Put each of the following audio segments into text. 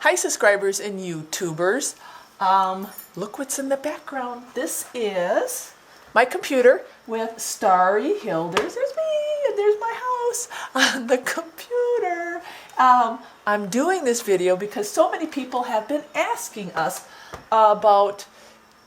Hi subscribers and YouTubers. Look what's in the background. This is my computer with Starry, Hilders. There's me and there's my house on the computer. I'm doing this video because so many people have been asking us about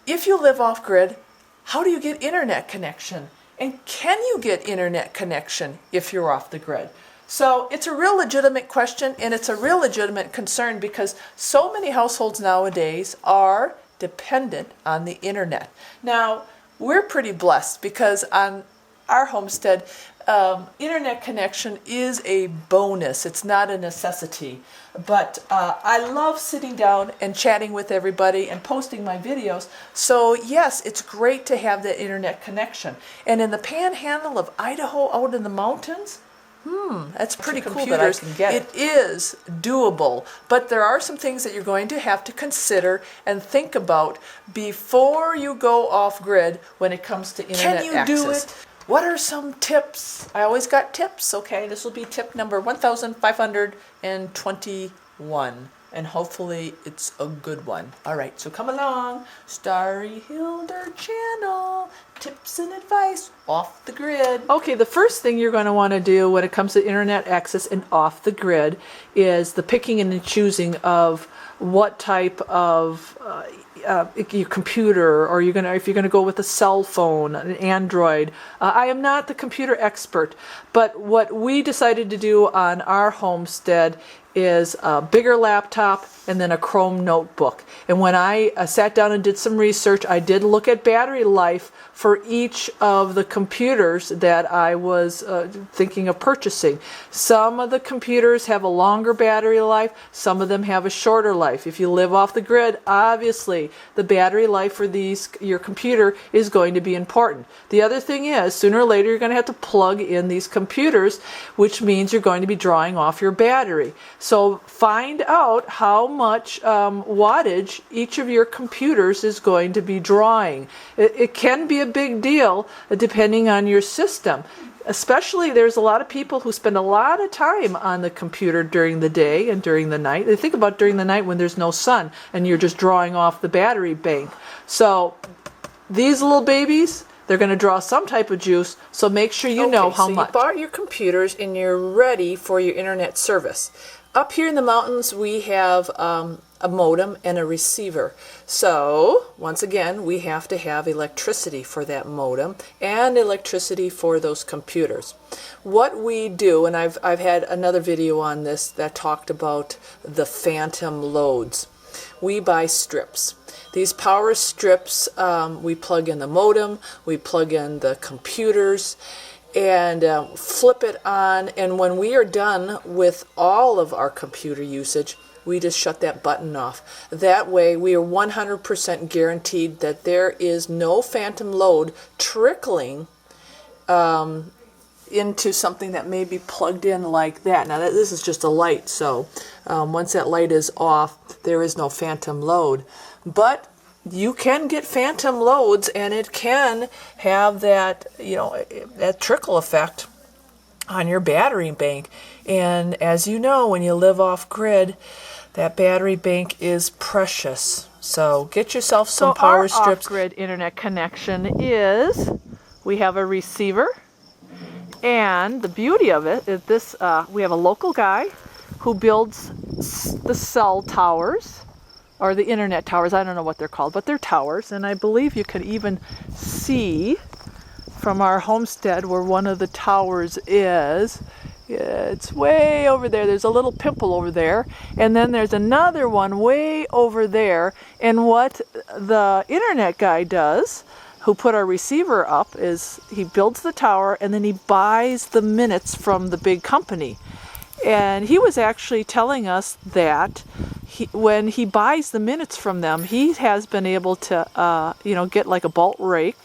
if you live off grid, how do you get internet connection? And can you get internet connection if you're off the grid? So it's a real legitimate question, and it's a real legitimate concern because so many households nowadays are dependent on the internet. Now, we're pretty blessed because on our homestead, internet connection is a bonus. It's not a necessity. But I love sitting down and chatting with everybody and posting my videos. So yes, it's great to have the internet connection. And in the panhandle of Idaho, out in the mountains, that's pretty cool that I can get it. It is doable, but there are some things that you're going to have to consider and think about before you go off grid when it comes to internet access. Can you do it? What are some tips? I always got tips, okay? This will be tip number 1521, and hopefully it's a good one. All right, so come along, Starry Hilder channel, tips and advice off the grid. Okay, the first thing you're going to want to do when it comes to internet access and off the grid is the picking and choosing of what type of your computer, or if you're going to go with a cell phone, an Android. I am not the computer expert, but what we decided to do on our homestead is a bigger laptop and then a Chrome notebook. And when I sat down and did some research, I did look at battery life for each of the computers that I was thinking of purchasing. Some of the computers have a longer battery life, some of them have a shorter life. If you live off the grid, obviously the battery life for your computer is going to be important. The other thing is, sooner or later you're going to have to plug in these computers, which means you're going to be drawing off your battery. So find out how much wattage each of your computers is going to be drawing. It can be a big deal depending on your system. Especially, there's a lot of people who spend a lot of time on the computer during the day and during the night. They think about during the night when there's no sun and you're just drawing off the battery bank. So these little babies, they're going to draw some type of juice, so make sure you know how much. So you bought your computers and you're ready for your internet service. Up here in the mountains, we have a modem and a receiver. So, once again, we have to have electricity for that modem and electricity for those computers. What we do, and I've had another video on this that talked about the phantom loads. We buy strips. These power strips, we plug in the modem, we plug in the computers, and flip it on, and when we are done with all of our computer usage, we just shut that button off. That way we are 100% guaranteed that there is no phantom load trickling into something that may be plugged in like that. Now this is just a light, so once that light is off, there is no phantom load. But you can get phantom loads, and it can have that, that trickle effect on your battery bank. And as you know, when you live off grid, that battery bank is precious. So get yourself some power strips. Our off-grid internet connection is, we have a receiver, and the beauty of it is this: we have a local guy who builds the cell towers, or the internet towers. I don't know what they're called, but they're towers. And I believe you could even see from our homestead where one of the towers is. It's way over there. There's a little pimple over there. And then there's another one way over there. And what the internet guy does, who put our receiver up, is he builds the tower and then he buys the minutes from the big company. And he was actually telling us that when he buys the minutes from them, he has been able to, get like a bulk rate,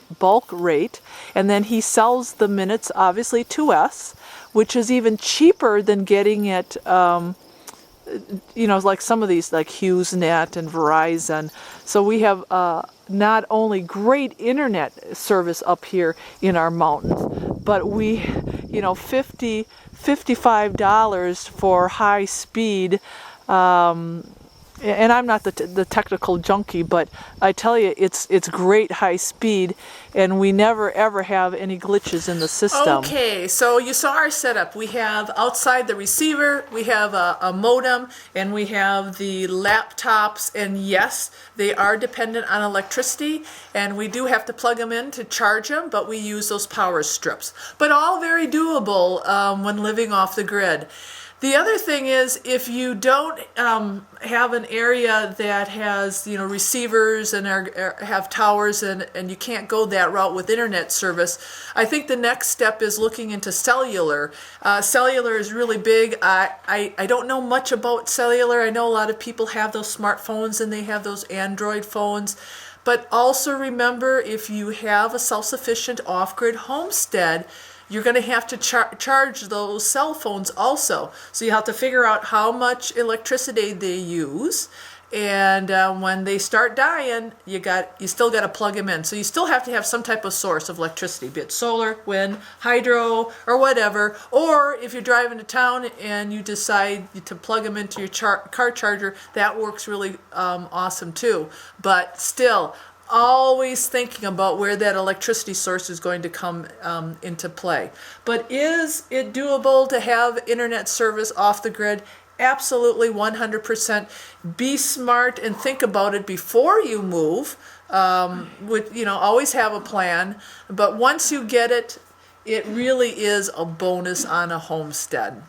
and then he sells the minutes, obviously, to us, which is even cheaper than getting it, like some of these, like HughesNet and Verizon. So we have not only great internet service up here in our mountains, but we, $55 for high speed And I'm not the technical junkie, but I tell you, it's great high speed, and we never ever have any glitches in the system. Okay, so you saw our setup. We have outside the receiver, we have a modem, and we have the laptops, and yes, they are dependent on electricity, and we do have to plug them in to charge them, but we use those power strips. But all very doable when living off the grid. The other thing is, if you don't have an area that has, you know, receivers and have towers, and you can't go that route with internet service, I think the next step is looking into cellular. Cellular is really big. I don't know much about cellular. I know a lot of people have those smartphones and they have those Android phones. But also remember, if you have a self-sufficient off-grid homestead, you're going to have to charge those cell phones also. So you have to figure out how much electricity they use, and when they start dying, you still got to plug them in. So you still have to have some type of source of electricity, be it solar, wind, hydro, or whatever. Or if you're driving to town and you decide to plug them into your car charger, that works really awesome too. But still, always thinking about where that electricity source is going to come into play. But is it doable to have internet service off the grid? Absolutely, 100%. Be smart and think about it before you move. Always have a plan. But once you get it, it really is a bonus on a homestead.